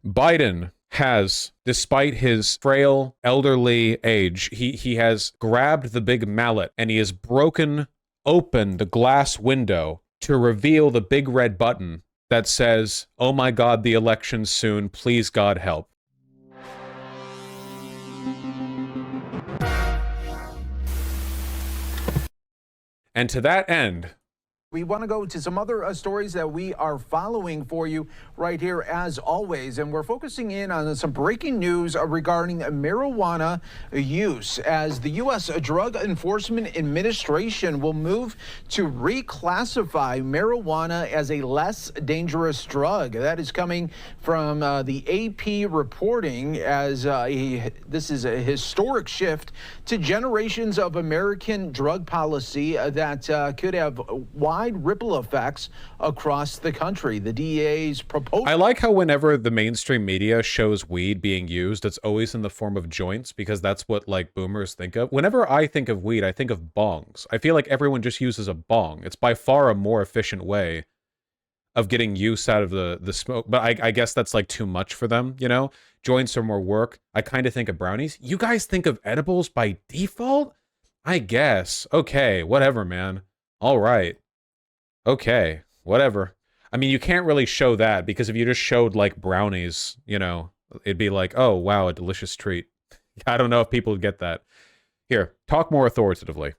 Biden has, despite his frail, elderly age, he has grabbed the big mallet and he has broken open the glass window to reveal the big red button that says, "Oh my God, the election's soon. Please, God, help." And to that end, we want to go to some other stories that we are following for you right here, as always. And we're focusing in on some breaking news regarding marijuana use, as the U.S. Drug Enforcement Administration will move to reclassify marijuana as a less dangerous drug. That is coming from the AP reporting, as this is a historic shift to generations of American drug policy that could have wide ripple effects across the country. The DEA's proposal. I like how whenever the mainstream media shows weed being used, it's always in the form of joints, because that's what like boomers think of. Whenever I think of weed, I think of bongs. I feel like everyone just uses a bong. It's by far a more efficient way of getting use out of the smoke, but I guess that's like too much for them, you know? Joints are more work. I kind of think of brownies. You guys think of edibles by default? I guess. Okay, whatever, man. All right. Okay, whatever. I mean, you can't really show that, because if you just showed like brownies, you know, it'd be like, oh, wow, a delicious treat. I don't know if people would get that. Here, talk more authoritatively.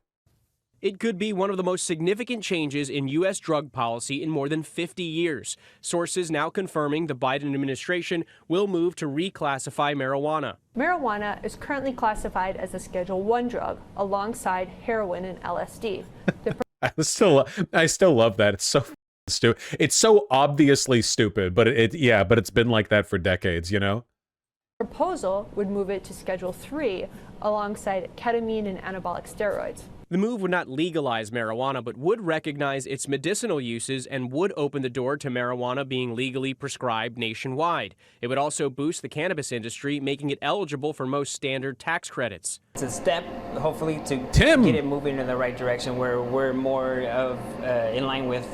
It could be one of the most significant changes in U.S. drug policy in more than 50 years. Sources now confirming the Biden administration will move to reclassify marijuana. Marijuana is currently classified as a Schedule I drug alongside heroin and LSD. I still love that. It's so stupid. It's so obviously stupid, but but it's been like that for decades, you know? Proposal would move it to Schedule III alongside ketamine and anabolic steroids. The move would not legalize marijuana, but would recognize its medicinal uses and would open the door to marijuana being legally prescribed nationwide. It would also boost the cannabis industry, making it eligible for most standard tax credits. It's a step, hopefully, to Tim, get it moving in the right direction, where we're more of in line with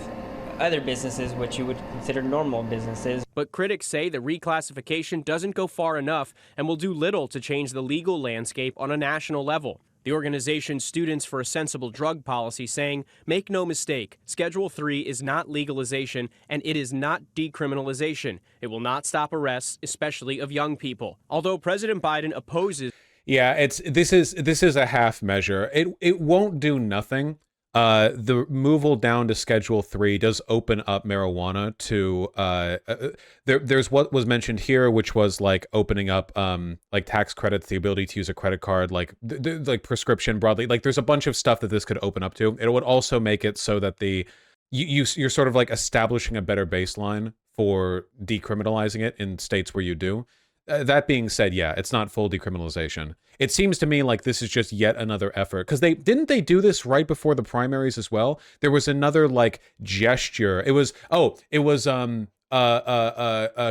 other businesses, which you would consider normal businesses. But critics say the reclassification doesn't go far enough and will do little to change the legal landscape on a national level. The organization Students for a Sensible Drug Policy saying, make no mistake, Schedule III is not legalization and it is not decriminalization. It will not stop arrests, especially of young people. Although President Biden opposes. Yeah, this is a half measure. It won't do nothing. The removal down to Schedule 3 does open up marijuana to there's what was mentioned here, which was like opening up like tax credits, the ability to use a credit card, like like prescription broadly. Like there's a bunch of stuff that this could open up to. It would also make it so that you're sort of like establishing a better baseline for decriminalizing it in states where you do. That being said, yeah, it's not full decriminalization. It seems to me like this is just yet another effort, because they do this right before the primaries as well. There was another like gesture. It was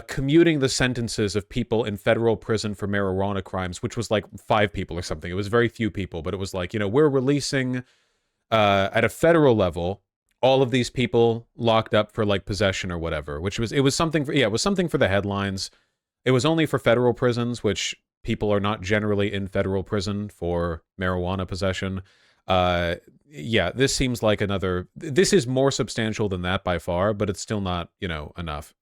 commuting the sentences of people in federal prison for marijuana crimes, which was like 5 people or something. It was very few people, but it was like, you know, we're releasing at a federal level all of these people locked up for like possession or whatever, it was something for the headlines. It was only for federal prisons, which people are not generally in federal prison for marijuana possession. Yeah, this seems like this is more substantial than that by far, but it's still not, you know, enough.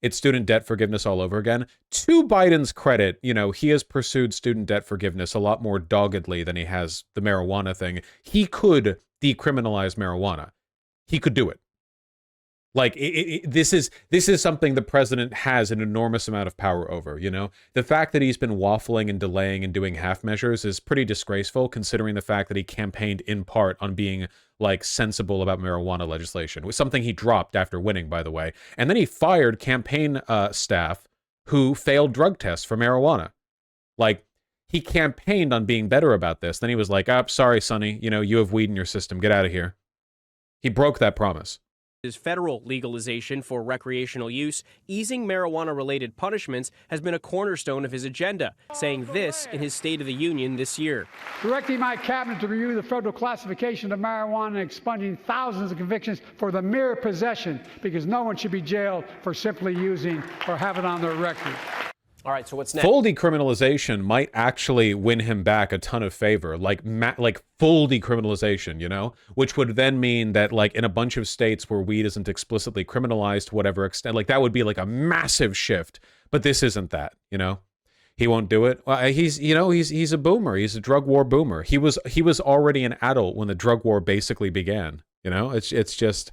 It's student debt forgiveness all over again. To Biden's credit, you know, he has pursued student debt forgiveness a lot more doggedly than he has the marijuana thing. He could decriminalize marijuana. He could do it. Like, this is something the president has an enormous amount of power over, you know? The fact that he's been waffling and delaying and doing half measures is pretty disgraceful, considering the fact that he campaigned in part on being, like, sensible about marijuana legislation. It was something he dropped after winning, by the way. And then he fired campaign staff who failed drug tests for marijuana. Like, he campaigned on being better about this. Then he was like, sorry, Sonny, you know, you have weed in your system. Get out of here. He broke that promise. Federal legalization for recreational use, easing marijuana-related punishments has been a cornerstone of his agenda, saying this in his State of the Union this year. Directing my cabinet to review the federal classification of marijuana and expunging thousands of convictions for the mere possession, because no one should be jailed for simply using or have it on their record. All right, so what's next? Full decriminalization might actually win him back a ton of favor, like full decriminalization, you know, which would then mean that like in a bunch of states where weed isn't explicitly criminalized to whatever extent, like that would be like a massive shift. But this isn't that, you know. He won't do it. He's a boomer. He's a drug war boomer. He was already an adult when the drug war basically began. You know, it's just.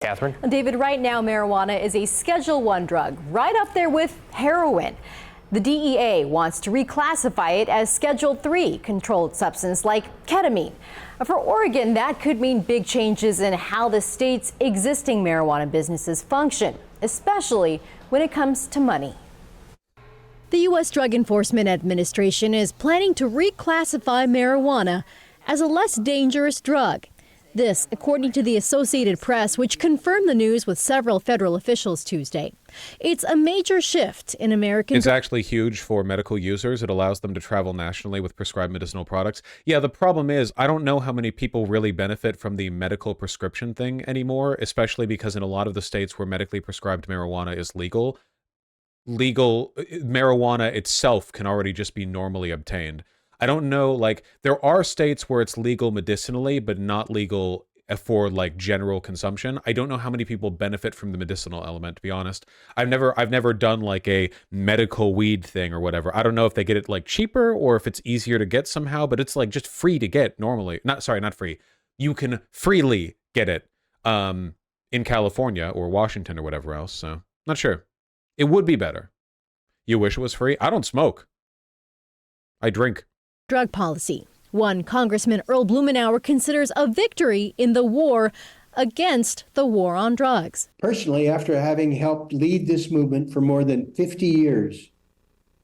Catherine? David, right now, marijuana is a Schedule I drug, right up there with heroin. The DEA wants to reclassify it as Schedule III controlled substance like ketamine. For Oregon, that could mean big changes in how the state's existing marijuana businesses function, especially when it comes to money. The U.S. Drug Enforcement Administration is planning to reclassify marijuana as a less dangerous drug. This, according to the Associated Press, which confirmed the news with several federal officials Tuesday. It's a major shift in American... It's actually huge for medical users. It allows them to travel nationally with prescribed medicinal products. Yeah, the problem is, I don't know how many people really benefit from the medical prescription thing anymore, especially because in a lot of the states where medically prescribed marijuana is legal marijuana itself can already just be normally obtained. I don't know, like, there are states where it's legal medicinally, but not legal for, like, general consumption. I don't know how many people benefit from the medicinal element, to be honest. I've never done, like, a medical weed thing or whatever. I don't know if they get it, like, cheaper or if it's easier to get somehow, but it's, like, just free to get normally. Not free. You can freely get it in California or Washington or whatever else, so not sure. It would be better. You wish it was free? I don't smoke. I drink. Drug policy. One Congressman Earl Blumenauer considers a victory in the war against the war on drugs. Personally, after having helped lead this movement for more than 50 years,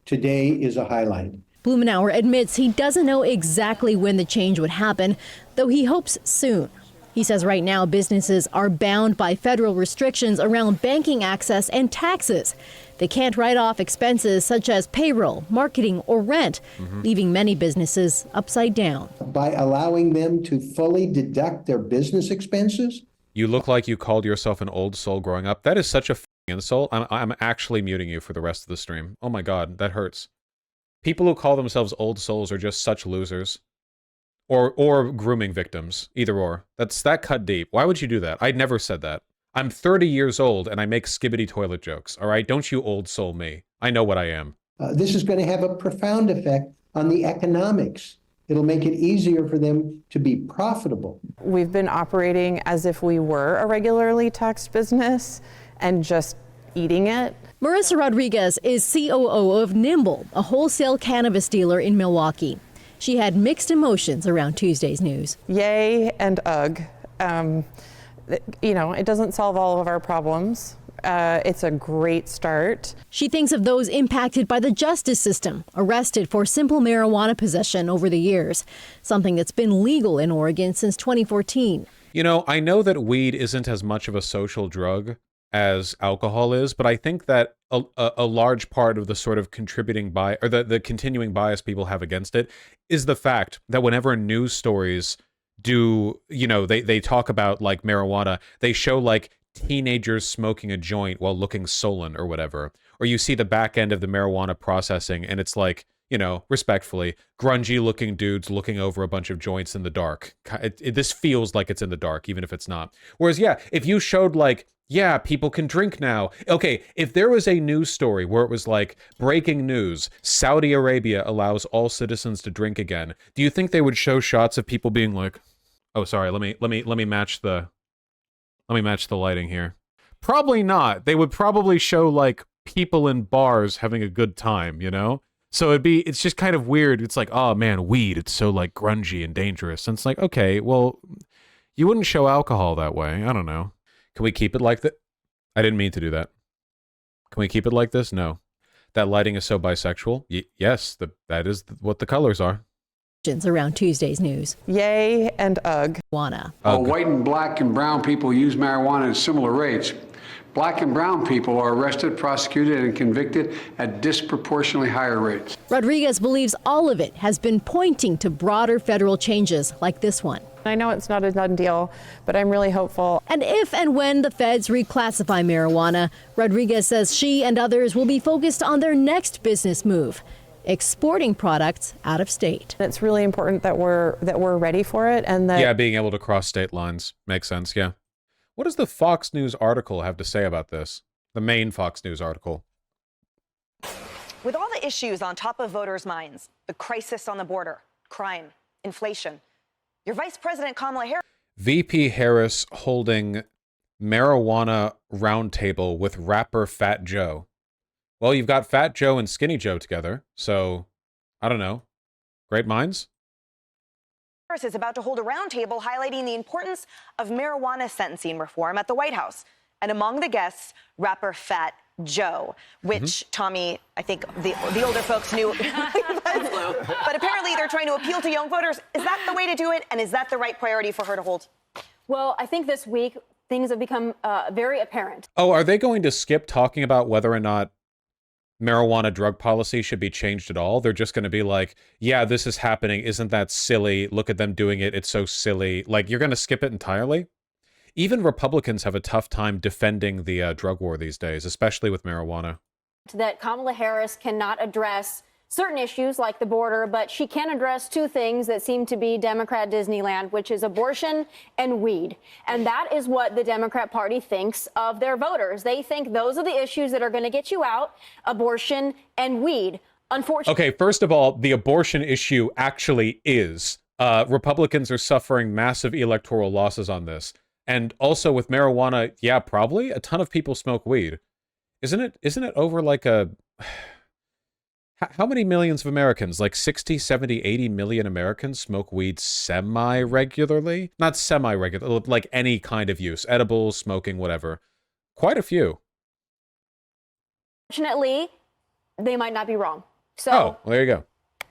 today is a highlight. Blumenauer admits he doesn't know exactly when the change would happen, though he hopes soon. He says right now businesses are bound by federal restrictions around banking access and taxes. They can't write off expenses such as payroll, marketing, or rent, leaving many businesses upside down. By allowing them to fully deduct their business expenses? You look like you called yourself an old soul growing up. That is such a insult. I'm actually muting you for the rest of the stream. Oh my god, that hurts. People who call themselves old souls are just such losers. Or grooming victims. Either or. That cut deep. Why would you do that? I'd never said that. I'm 30 years old and I make skibbity toilet jokes, all right? Don't you old soul me. I know what I am. This is going to have a profound effect on the economics. It'll make it easier for them to be profitable. We've been operating as if we were a regularly taxed business and just eating it. Marissa Rodriguez is COO of Nimble, a wholesale cannabis dealer in Milwaukee. She had mixed emotions around Tuesday's news. Yay and ugh. It doesn't solve all of our problems. It's a great start. She thinks of those impacted by the justice system, arrested for simple marijuana possession over the years, something that's been legal in Oregon since 2014. You know, I know that weed isn't as much of a social drug as alcohol is, but I think that a large part of the sort of contributing bias, or the continuing bias people have against it, is the fact that whenever news stories do, they talk about like marijuana, they show like teenagers smoking a joint while looking sullen or whatever, or you see the back end of the marijuana processing and it's like, respectfully, grungy looking dudes looking over a bunch of joints in the dark. This feels like it's in the dark, even if it's not. Whereas, yeah, if you showed like, yeah, people can drink now. Okay, if there was a news story where it was like, breaking news, Saudi Arabia allows all citizens to drink again, do you think they would show shots of people being like, oh, sorry, let me match the lighting here. Probably not. They would probably show like people in bars having a good time, So it's just kind of weird. It's like, oh man, weed, it's so like grungy and dangerous. And it's like, okay, well, you wouldn't show alcohol that way. I don't know. Can we keep it like that? I didn't mean to do that. Can we keep it like this? No. That lighting is so bisexual. Yes, that is what the colors are. around Tuesday's news. Yay and ugh. Marijuana. White and black and brown people use marijuana at similar rates. Black and brown people are arrested, prosecuted, and convicted at disproportionately higher rates. Rodriguez believes all of it has been pointing to broader federal changes like this one. I know it's not a done deal, but I'm really hopeful. And if and when the feds reclassify marijuana, Rodriguez says she and others will be focused on their next business move, exporting products out of state. It's really important that we're ready for it, and that being able to cross state lines makes sense. Yeah. What does the Fox News article have to say about this? The main Fox News article. With all the issues on top of voters' minds, the crisis on the border, crime, inflation, your Vice President Kamala Harris. VP Harris holding marijuana roundtable with rapper Fat Joe. Well, you've got Fat Joe and Skinny Joe together, so I don't know. Great minds? Harris is about to hold a roundtable highlighting the importance of marijuana sentencing reform at the White House. And among the guests, rapper Fat Joe, which, Tommy, I think the older folks knew. But apparently they're trying to appeal to young voters. Is that the way to do it? And is that the right priority for her to hold? Well, I think this week things have become very apparent. Oh, are they going to skip talking about whether or not marijuana drug policy should be changed at all? They're just going to be like, yeah, this is happening. Isn't that silly? Look at them doing it. It's so silly. Like, you're going to skip it entirely? Even Republicans have a tough time defending the drug war these days, especially with marijuana. That Kamala Harris cannot address certain issues like the border, but she can address two things that seem to be Democrat Disneyland, which is abortion and weed. And that is what the Democrat Party thinks of their voters. They think those are the issues that are going to get you out, abortion and weed. Unfortunately. Okay, first of all, the abortion issue actually is. Republicans are suffering massive electoral losses on this. And also with marijuana, yeah, probably a ton of people smoke weed. Isn't it over like a... How many millions of Americans, like 60, 70, 80 million Americans smoke weed semi-regularly? Not semi-regular, like any kind of use, edibles, smoking, whatever. Quite a few. Fortunately, they might not be wrong. So, well, there you go.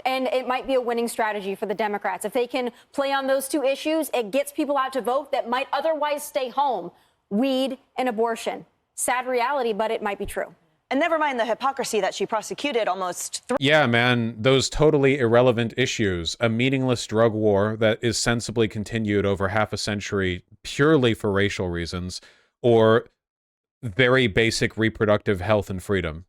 And it might be a winning strategy for the Democrats. If they can play on those two issues, it gets people out to vote that might otherwise stay home. Weed and abortion. Sad reality, but it might be true. And never mind the hypocrisy that she prosecuted almost 3 Yeah, man, those totally irrelevant issues. A meaningless drug war that is sensibly continued over half a century purely for racial reasons, or very basic reproductive health and freedom.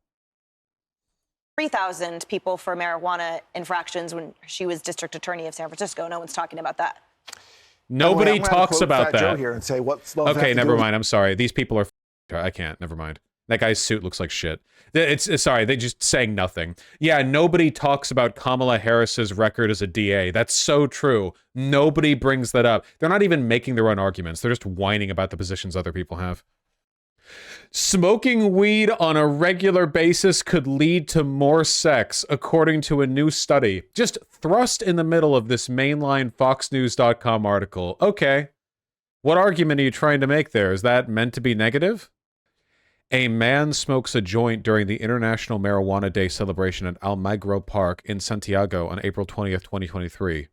3,000 people for marijuana infractions when she was district attorney of San Francisco. No one's talking about that. Nobody talks about that. Joe here and say, okay, never mind. I'm sorry. These people are... I can't. Never mind. That guy's suit looks like shit. It's sorry, they just saying nothing. Yeah, nobody talks about Kamala Harris's record as a DA. That's so true. Nobody brings that up. They're not even making their own arguments. They're just whining about the positions other people have. Smoking weed on a regular basis could lead to more sex, according to a new study. Just thrust in the middle of this mainline FoxNews.com article. Okay. What argument are you trying to make there? Is that meant to be negative? A man smokes a joint during the International Marijuana Day celebration at Almagro Park in Santiago on April 20th, 2023.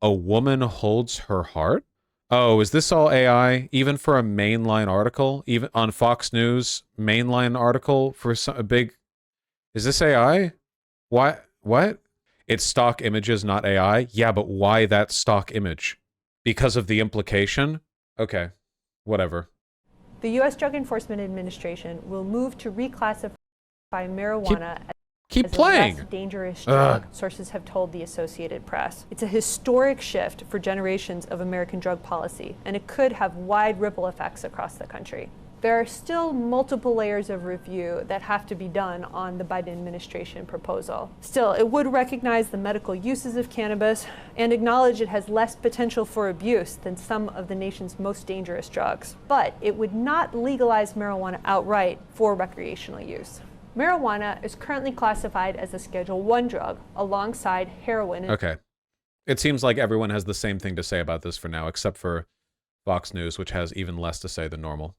A woman holds her heart? Oh, is this all AI? Even for a mainline article? Even on Fox News, mainline article for a big... Is this AI? What? It's stock images, not AI? Yeah, but why that stock image? Because of the implication? Okay, whatever. The U.S. Drug Enforcement Administration will move to reclassify marijuana Keep as playing. a less dangerous drug, sources have told the Associated Press. It's a historic shift for generations of American drug policy, and it could have wide ripple effects across the country. There are still multiple layers of review that have to be done on the Biden administration proposal. Still, it would recognize the medical uses of cannabis and acknowledge it has less potential for abuse than some of the nation's most dangerous drugs. But it would not legalize marijuana outright for recreational use. Marijuana is currently classified as a Schedule I drug alongside heroin. Okay. It seems like everyone has the same thing to say about this for now, except for Fox News, which has even less to say than normal.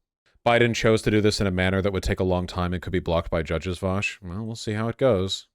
Biden chose to do this in a manner that would take a long time and could be blocked by judges, Vaush. Well, we'll see how it goes.